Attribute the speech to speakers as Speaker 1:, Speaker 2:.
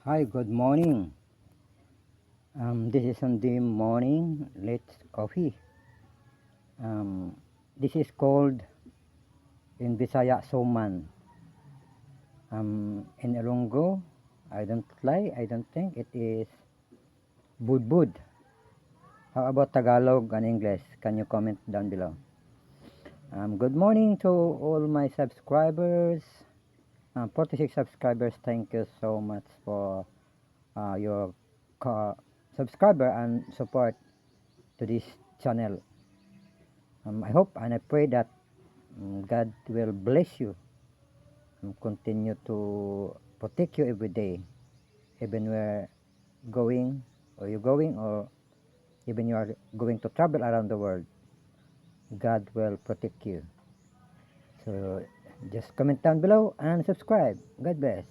Speaker 1: Hi, good morning. This is Sunday morning. Let's coffee. Um, this is called in Bisaya Soman. In Ilonggo, I don't lie. I don't think it is budbud. How about Tagalog and English? Can you comment down below? Good morning to all my subscribers. 46 subscribers. Thank you so much for your subscriber and support to this channel. I hope and I pray that God will bless you and continue to protect you every day, even where going or you're going or even you are going to travel around the world. God will protect you. So just comment down below and subscribe. God bless.